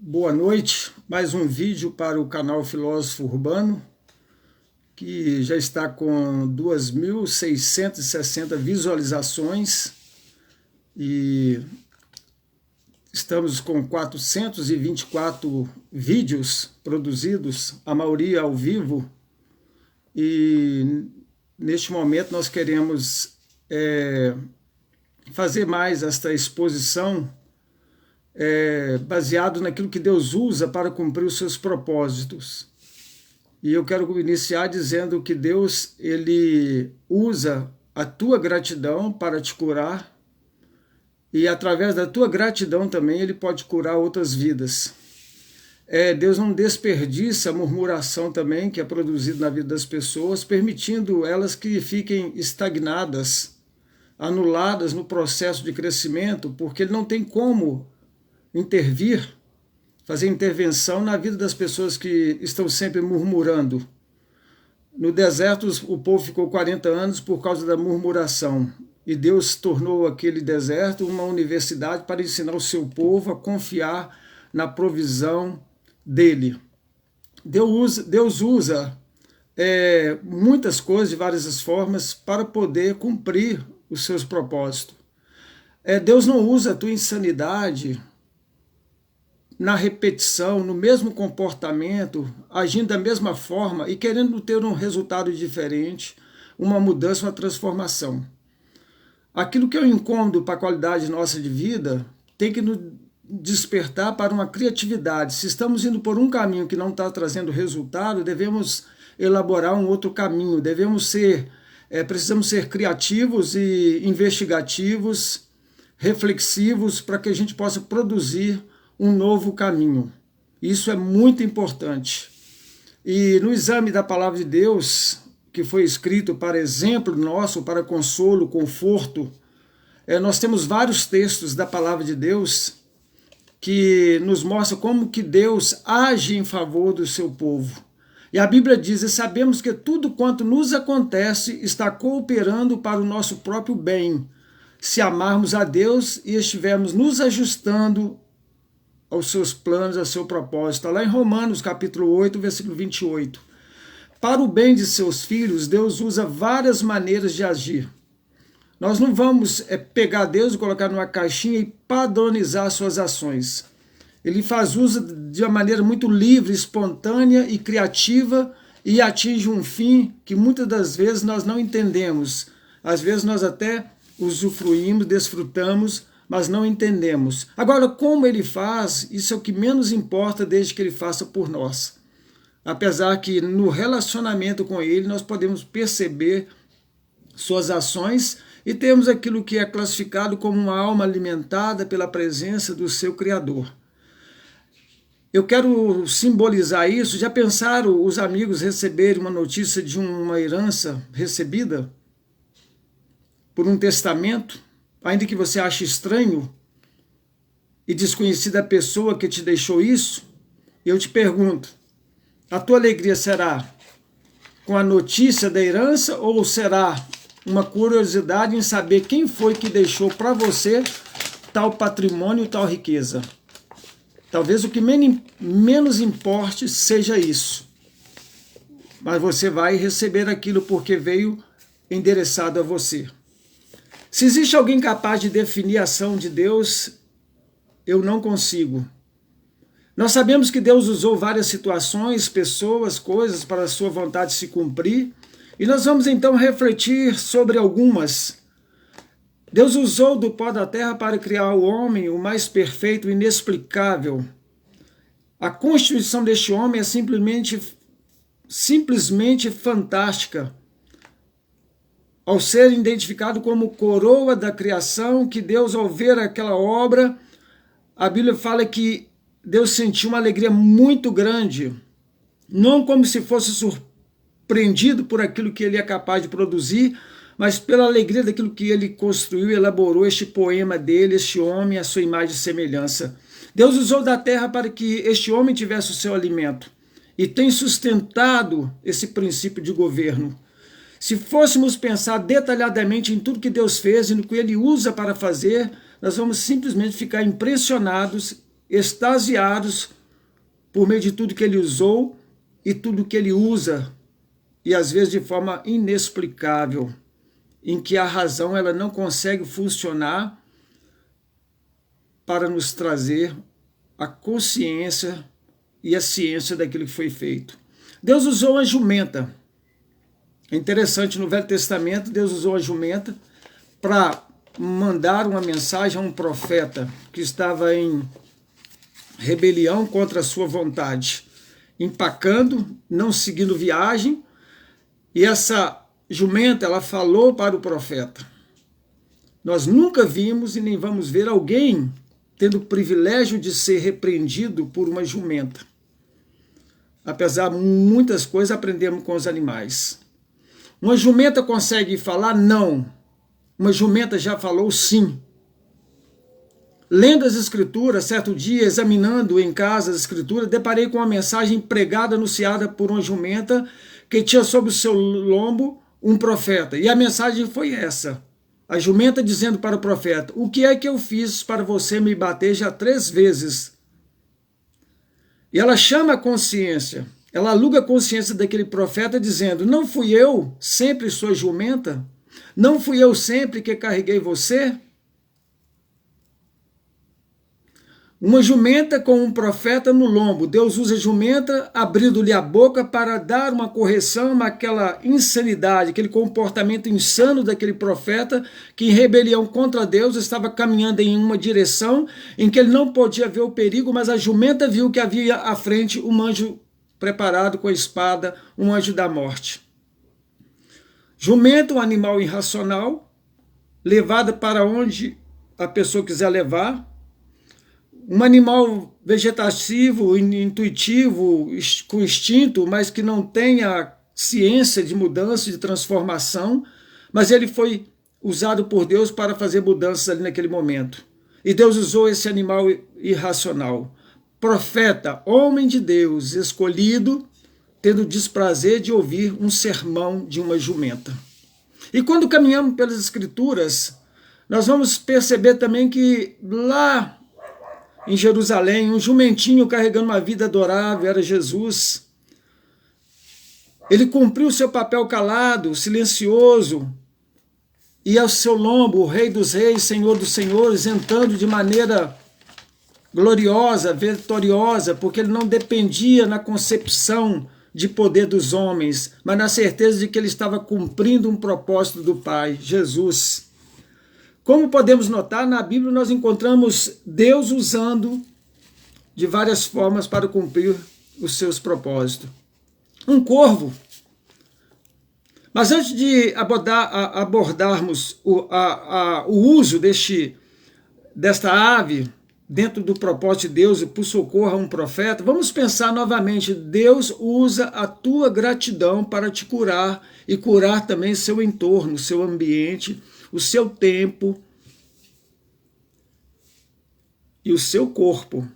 Boa noite, mais um vídeo para o canal Filósofo Urbano, que já está com 2.660 visualizações e estamos com 424 vídeos produzidos, a maioria ao vivo, e neste momento nós queremos fazer mais esta exposição baseado naquilo que Deus usa para cumprir os seus propósitos. E eu quero iniciar dizendo que Deus, ele usa a tua gratidão para te curar, e através da tua gratidão também ele pode curar outras vidas. Deus não desperdiça a murmuração também que é produzida na vida das pessoas, permitindo elas que fiquem estagnadas, anuladas no processo de crescimento, porque ele não tem como intervir, fazer intervenção na vida das pessoas que estão sempre murmurando. No deserto, o povo ficou 40 anos por causa da murmuração. E Deus tornou aquele deserto uma universidade para ensinar o seu povo a confiar na provisão dele. Deus usa muitas coisas, de várias formas, para poder cumprir os seus propósitos. Deus não usa a tua insanidade na repetição, no mesmo comportamento, agindo da mesma forma e querendo ter um resultado diferente, uma mudança, uma transformação. Aquilo que é um incômodo para a qualidade nossa de vida tem que nos despertar para uma criatividade. Se estamos indo por um caminho que não está trazendo resultado, devemos elaborar um outro caminho, precisamos ser criativos e investigativos, reflexivos, para que a gente possa produzir um novo caminho. Isso é muito importante. E no exame da palavra de Deus, que foi escrito para exemplo nosso, para consolo, conforto, nós temos vários textos da palavra de Deus que nos mostram como que Deus age em favor do seu povo. E a Bíblia diz: e sabemos que tudo quanto nos acontece está cooperando para o nosso próprio bem, se amarmos a Deus e estivermos nos ajustando aos seus planos, ao seu propósito. Está lá em Romanos, capítulo 8, versículo 28. Para o bem de seus filhos, Deus usa várias maneiras de agir. Nós não vamos pegar Deus e colocar numa caixinha e padronizar suas ações. Ele faz uso de uma maneira muito livre, espontânea e criativa, e atinge um fim que muitas das vezes nós não entendemos. Às vezes nós até usufruímos, desfrutamos, mas não entendemos. Agora, como ele faz, isso é o que menos importa, desde que ele faça por nós. Apesar que no relacionamento com ele nós podemos perceber suas ações e temos aquilo que é classificado como uma alma alimentada pela presença do seu Criador. Eu quero simbolizar isso. Já pensaram os amigos receberem uma notícia de uma herança recebida por um testamento, ainda que você ache estranho e desconhecida a pessoa que te deixou isso? Eu te pergunto, a tua alegria será com a notícia da herança ou será uma curiosidade em saber quem foi que deixou para você tal patrimônio e tal riqueza? Talvez o que menos importe seja isso, mas você vai receber aquilo porque veio endereçado a você. Se existe alguém capaz de definir a ação de Deus, eu não consigo. Nós sabemos que Deus usou várias situações, pessoas, coisas para a sua vontade se cumprir, e nós vamos então refletir sobre algumas. Deus usou do pó da terra para criar o homem, o mais perfeito e inexplicável. A constituição deste homem é simplesmente fantástica. Ao ser identificado como coroa da criação, que Deus, ao ver aquela obra, a Bíblia fala que Deus sentiu uma alegria muito grande, não como se fosse surpreendido por aquilo que ele é capaz de produzir, mas pela alegria daquilo que ele construiu e elaborou, este poema dele, este homem, a sua imagem e semelhança. Deus usou da terra para que este homem tivesse o seu alimento e tem sustentado esse princípio de governo. Se fôssemos pensar detalhadamente em tudo que Deus fez e no que ele usa para fazer, nós vamos simplesmente ficar impressionados extasiados por meio de tudo que ele usou e tudo que ele usa, e às vezes de forma inexplicável, em que a razão ela não consegue funcionar para nos trazer a consciência e a ciência daquilo que foi feito. Deus usou a jumenta. É interessante, no Velho Testamento, Deus usou a jumenta para mandar uma mensagem a um profeta que estava em rebelião contra a sua vontade, empacando, não seguindo viagem, e essa jumenta, ela falou para o profeta. Nós nunca vimos e nem vamos ver alguém tendo o privilégio de ser repreendido por uma jumenta. Apesar de muitas coisas aprendemos com os animais. Uma jumenta consegue falar? Não. Uma jumenta já falou sim. Lendo as escrituras, certo dia, examinando em casa as escrituras, deparei com uma mensagem pregada, anunciada por uma jumenta que tinha sob o seu lombo um profeta. E a mensagem foi essa. A jumenta dizendo para o profeta: o que é que eu fiz para você me bater já 3 vezes? E ela chama a consciência, ela aluga a consciência daquele profeta dizendo: não fui eu sempre sua jumenta? Não fui eu sempre que carreguei você? Uma jumenta com um profeta no lombo. Deus usa a jumenta, abrindo-lhe a boca para dar uma correção àquela insanidade, aquele comportamento insano daquele profeta que, em rebelião contra Deus, estava caminhando em uma direção em que ele não podia ver o perigo, mas a jumenta viu que havia à frente um anjo preparado com a espada, um anjo da morte. Jumenta, um animal irracional, levada para onde a pessoa quiser levar. Um animal vegetativo, intuitivo, com instinto, mas que não tenha ciência de mudança, de transformação, mas ele foi usado por Deus para fazer mudanças ali naquele momento. E Deus usou esse animal irracional. Profeta, homem de Deus, escolhido, tendo desprazer de ouvir um sermão de uma jumenta. E quando caminhamos pelas Escrituras, nós vamos perceber também que lá em Jerusalém, um jumentinho carregando uma vida adorável era Jesus. Ele cumpriu seu papel calado, silencioso, e ao seu lombo, o Rei dos Reis, Senhor dos Senhores, entrando de maneira gloriosa, vitoriosa, porque ele não dependia na concepção de poder dos homens, mas na certeza de que ele estava cumprindo um propósito do Pai, Jesus. Como podemos notar, na Bíblia nós encontramos Deus usando de várias formas para cumprir os seus propósitos. Um corvo. Mas antes de abordarmos o uso desta ave dentro do propósito de Deus e por socorro a um profeta, vamos pensar novamente: Deus usa a tua gratidão para te curar e curar também seu entorno, seu ambiente, o seu tempo e o seu corpo.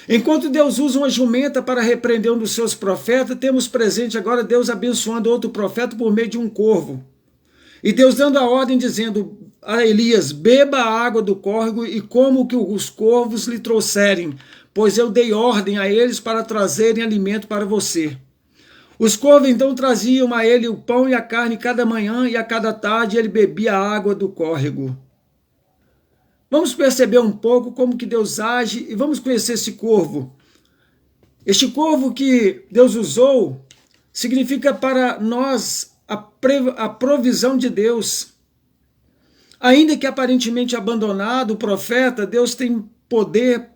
Enquanto Deus usa uma jumenta para repreender um dos seus profetas, temos presente agora Deus abençoando outro profeta por meio de um corvo. E Deus dando a ordem dizendo a Elias: beba a água do córrego e coma o que os corvos lhe trouxerem, pois eu dei ordem a eles para trazerem alimento para você. Os corvos então traziam a ele o pão e a carne cada manhã, e a cada tarde ele bebia a água do córrego. Vamos perceber um pouco como que Deus age e vamos conhecer esse corvo. Este corvo que Deus usou significa para nós a provisão de Deus. Ainda que aparentemente abandonado, o profeta, Deus tem poder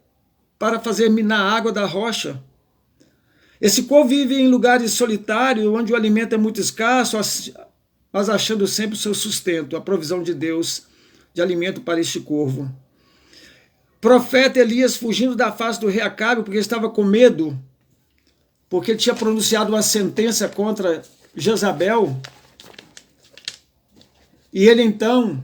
para fazer minar a água da rocha. Esse corvo vive em lugares solitários, onde o alimento é muito escasso, mas achando sempre o seu sustento, a provisão de Deus de alimento para este corvo. Profeta Elias fugindo da face do rei Acabe, porque estava com medo, porque ele tinha pronunciado uma sentença contra Jezabel, e ele então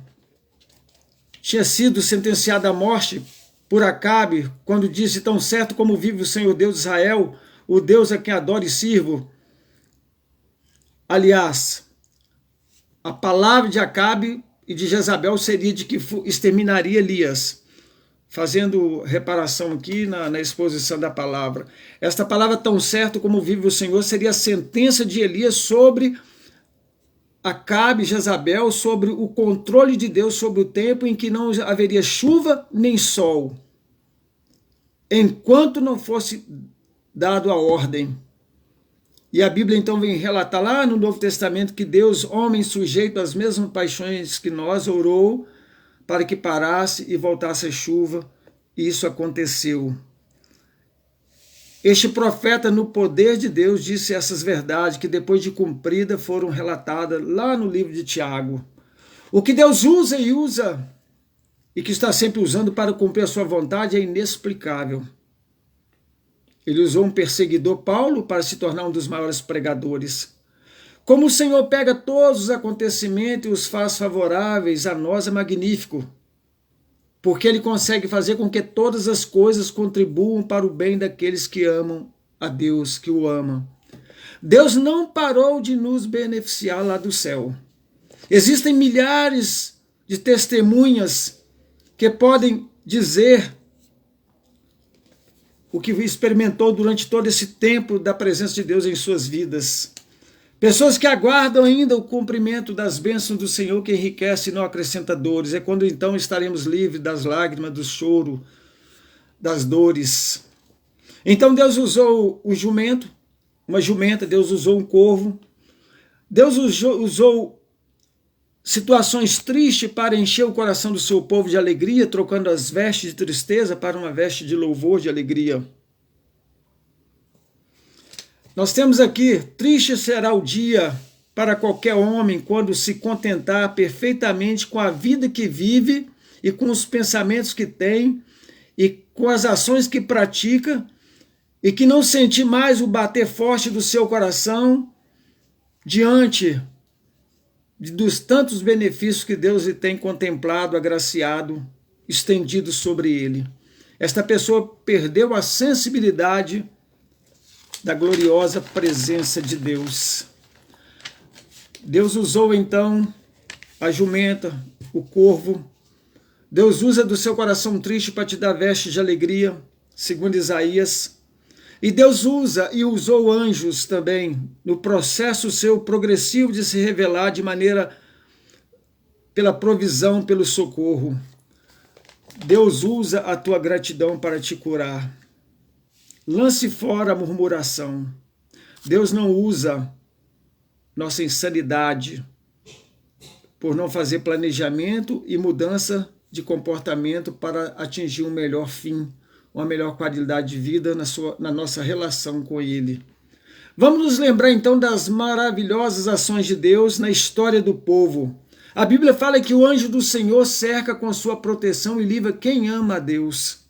tinha sido sentenciado à morte por Acabe, quando disse: tão certo como vive o Senhor Deus de Israel, o Deus a quem adoro e sirvo. Aliás, a palavra de Acabe e de Jezabel seria de que exterminaria Elias. fazendo reparação aqui na exposição da palavra. Esta palavra, tão certo como vive o Senhor, seria a sentença de Elias sobre Acabe e Jezabel, sobre o controle de Deus sobre o tempo em que não haveria chuva nem sol, enquanto não fosse dado a ordem. E a Bíblia então vem relatar lá no Novo Testamento que Deus, homem sujeito às mesmas paixões que nós, orou para que parasse e voltasse a chuva, e isso aconteceu. Este profeta, no poder de Deus, disse essas verdades que depois de cumprida foram relatadas lá no livro de Tiago. O que Deus usa e que está sempre usando para cumprir a sua vontade é inexplicável. Ele usou um perseguidor, Paulo, para se tornar um dos maiores pregadores. Como o Senhor pega todos os acontecimentos e os faz favoráveis a nós é magnífico, porque Ele consegue fazer com que todas as coisas contribuam para o bem daqueles que amam a Deus, que o amam. Deus não parou de nos beneficiar lá do céu. Existem milhares de testemunhas que podem dizer o que experimentou durante todo esse tempo da presença de Deus em suas vidas. Pessoas que aguardam ainda o cumprimento das bênçãos do Senhor, que enriquece e não acrescenta dores. É quando então estaremos livres das lágrimas, do choro, das dores. Então Deus usou o jumento, uma jumenta, Deus usou um corvo, Deus usou situações tristes para encher o coração do seu povo de alegria, trocando as vestes de tristeza para uma veste de louvor, de alegria. Nós temos aqui, triste será o dia para qualquer homem quando se contentar perfeitamente com a vida que vive e com os pensamentos que tem e com as ações que pratica e que não sentir mais o bater forte do seu coração diante dos tantos benefícios que Deus lhe tem contemplado, agraciado, estendido sobre ele. Esta pessoa perdeu a sensibilidade da gloriosa presença de Deus. Deus usou então a jumenta, o corvo. Deus usa do seu coração triste para te dar vestes de alegria, segundo Isaías. E Deus usa e usou anjos também no processo seu progressivo de se revelar de maneira pela provisão, pelo socorro. Deus usa a tua gratidão para te curar. Lance fora a murmuração. Deus não usa nossa insanidade por não fazer planejamento e mudança de comportamento para atingir um melhor fim, uma melhor qualidade de vida na nossa relação com Ele. Vamos nos lembrar então das maravilhosas ações de Deus na história do povo. A Bíblia fala que o anjo do Senhor cerca com sua proteção e livra quem ama a Deus.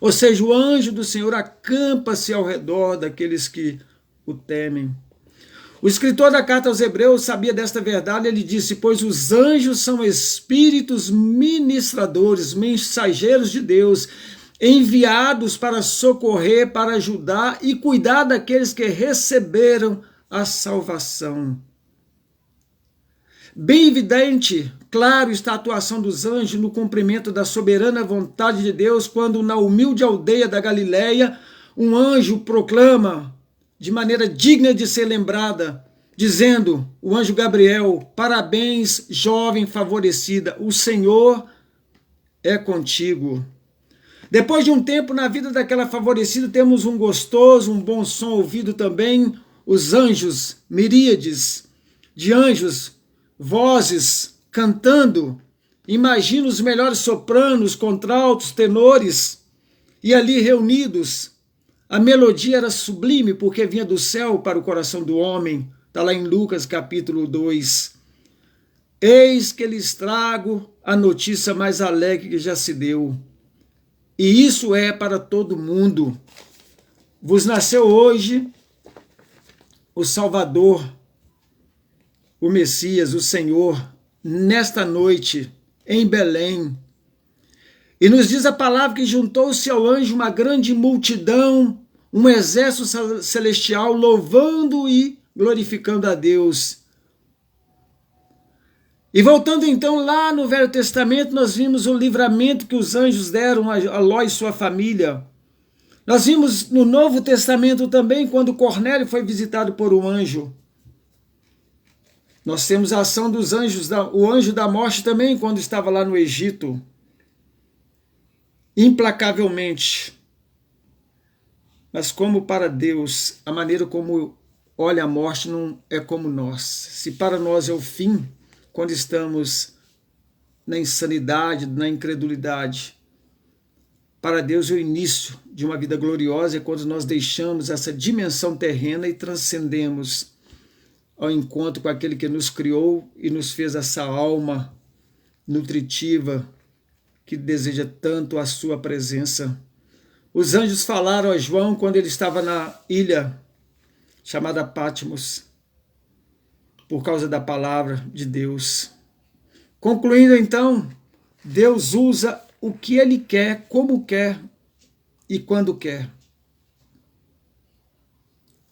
Ou seja, o anjo do Senhor acampa-se ao redor daqueles que o temem. O escritor da carta aos Hebreus sabia desta verdade, ele disse, pois os anjos são espíritos ministradores, mensageiros de Deus, enviados para socorrer, para ajudar e cuidar daqueles que receberam a salvação. Bem evidente, claro está a atuação dos anjos no cumprimento da soberana vontade de Deus, quando na humilde aldeia da Galileia, um anjo proclama, de maneira digna de ser lembrada, dizendo, o anjo Gabriel, parabéns, jovem favorecida, o Senhor é contigo. Depois de um tempo na vida daquela favorecida, temos um gostoso, um bom som ouvido também, os anjos, miríades de anjos, vozes cantando, imagina os melhores sopranos, contraltos, tenores, e ali reunidos, a melodia era sublime porque vinha do céu para o coração do homem, está lá em Lucas capítulo 2. Eis que lhes trago a notícia mais alegre que já se deu, e isso é para todo mundo. Vos nasceu hoje o Salvador, o Messias, o Senhor, nesta noite, em Belém. E nos diz a palavra que juntou-se ao anjo uma grande multidão, um exército celestial, louvando e glorificando a Deus. E voltando então lá no Velho Testamento, nós vimos o livramento que os anjos deram a Ló e sua família. Nós vimos no Novo Testamento também, quando Cornélio foi visitado por um anjo. Nós temos a ação dos anjos, o anjo da morte também, quando estava lá no Egito. Implacavelmente. Mas como para Deus, a maneira como olha a morte não é como nós. Se para nós é o fim, quando estamos na insanidade, na incredulidade, para Deus é o início de uma vida gloriosa, é quando nós deixamos essa dimensão terrena e transcendemos ao encontro com aquele que nos criou e nos fez essa alma nutritiva que deseja tanto a sua presença. Os anjos falaram a João quando ele estava na ilha chamada Patmos, por causa da palavra de Deus. Concluindo então, Deus usa o que Ele quer, como quer e quando quer.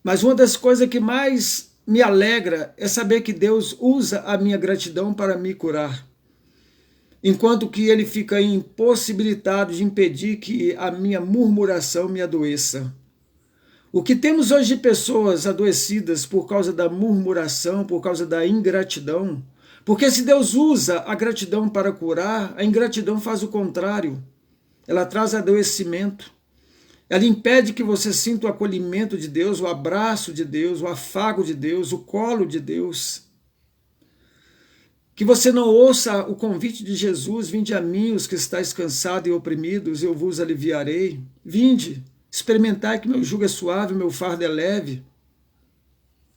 Mas uma das coisas que mais me alegra é saber que Deus usa a minha gratidão para me curar, enquanto que Ele fica impossibilitado de impedir que a minha murmuração me adoeça. O que temos hoje de pessoas adoecidas por causa da murmuração, por causa da ingratidão, porque se Deus usa a gratidão para curar, a ingratidão faz o contrário. Ela traz adoecimento. Ela impede que você sinta o acolhimento de Deus, o abraço de Deus, o afago de Deus, o colo de Deus. Que você não ouça o convite de Jesus: vinde a mim, os que estáis cansados e oprimidos, eu vos aliviarei. Vinde, experimentai que meu jugo é suave, meu fardo é leve.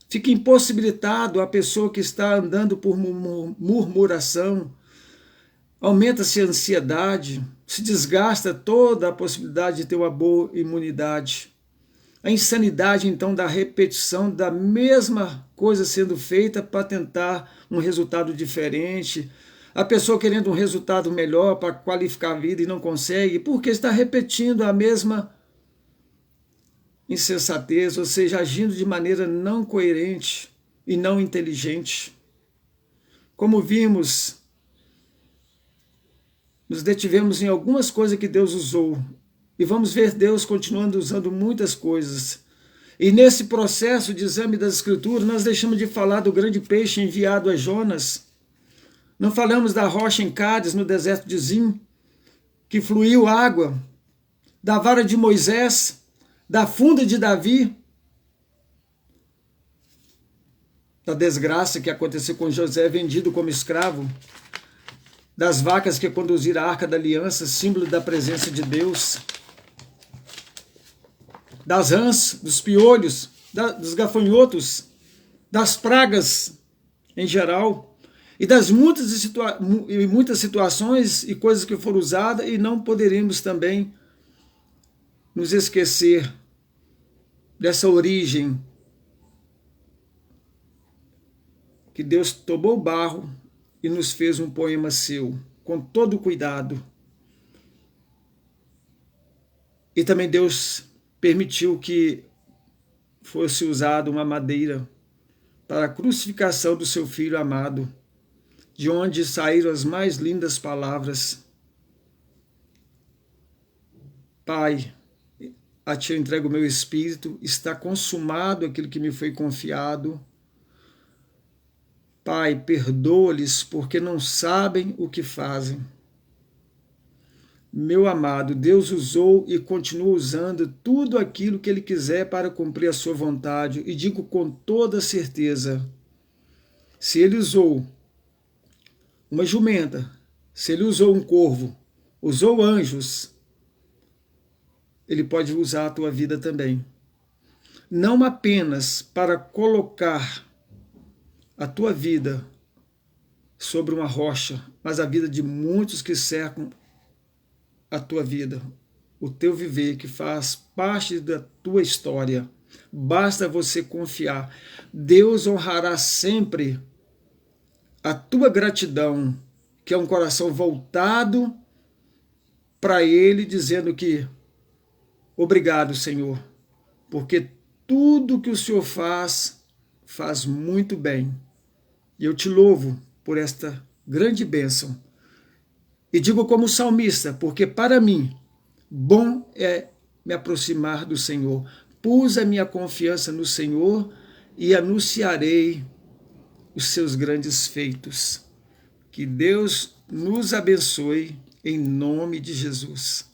Fica impossibilitado a pessoa que está andando por murmuração. Aumenta-se a ansiedade, se desgasta toda a possibilidade de ter uma boa imunidade. A insanidade, então, da repetição da mesma coisa sendo feita para tentar um resultado diferente. A pessoa querendo um resultado melhor para qualificar a vida e não consegue, porque está repetindo a mesma insensatez, ou seja, agindo de maneira não coerente e não inteligente. Como vimos, nos detivemos em algumas coisas que Deus usou e vamos ver Deus continuando usando muitas coisas. E nesse processo de exame das Escrituras, nós deixamos de falar do grande peixe enviado a Jonas. Não falamos da rocha em Cádiz, no deserto de Zim, que fluiu água, da vara de Moisés, da funda de Davi, da desgraça que aconteceu com José, vendido como escravo, das vacas que conduziram a Arca da Aliança, símbolo da presença de Deus, das rãs, dos piolhos, dos gafanhotos, das pragas em geral, e das muitas situações e coisas que foram usadas, e não poderíamos também nos esquecer dessa origem que Deus tomou o barro e nos fez um poema seu, com todo cuidado. E também Deus permitiu que fosse usada uma madeira para a crucificação do seu Filho amado, de onde saíram as mais lindas palavras: Pai, a ti eu entrego o meu espírito, está consumado aquilo que me foi confiado. Pai, perdoa-lhes, porque não sabem o que fazem. Meu amado, Deus usou e continua usando tudo aquilo que Ele quiser para cumprir a sua vontade. E digo com toda certeza, se Ele usou uma jumenta, se Ele usou um corvo, usou anjos, Ele pode usar a tua vida também. Não apenas para colocar a tua vida sobre uma rocha, mas a vida de muitos que cercam a tua vida, o teu viver, que faz parte da tua história. Basta você confiar. Deus honrará sempre a tua gratidão, que é um coração voltado para Ele, dizendo que obrigado, Senhor, porque tudo que o Senhor faz muito bem. E eu te louvo por esta grande bênção. E digo como salmista, porque para mim, bom é me aproximar do Senhor. Pus a minha confiança no Senhor e anunciarei os seus grandes feitos. Que Deus nos abençoe em nome de Jesus.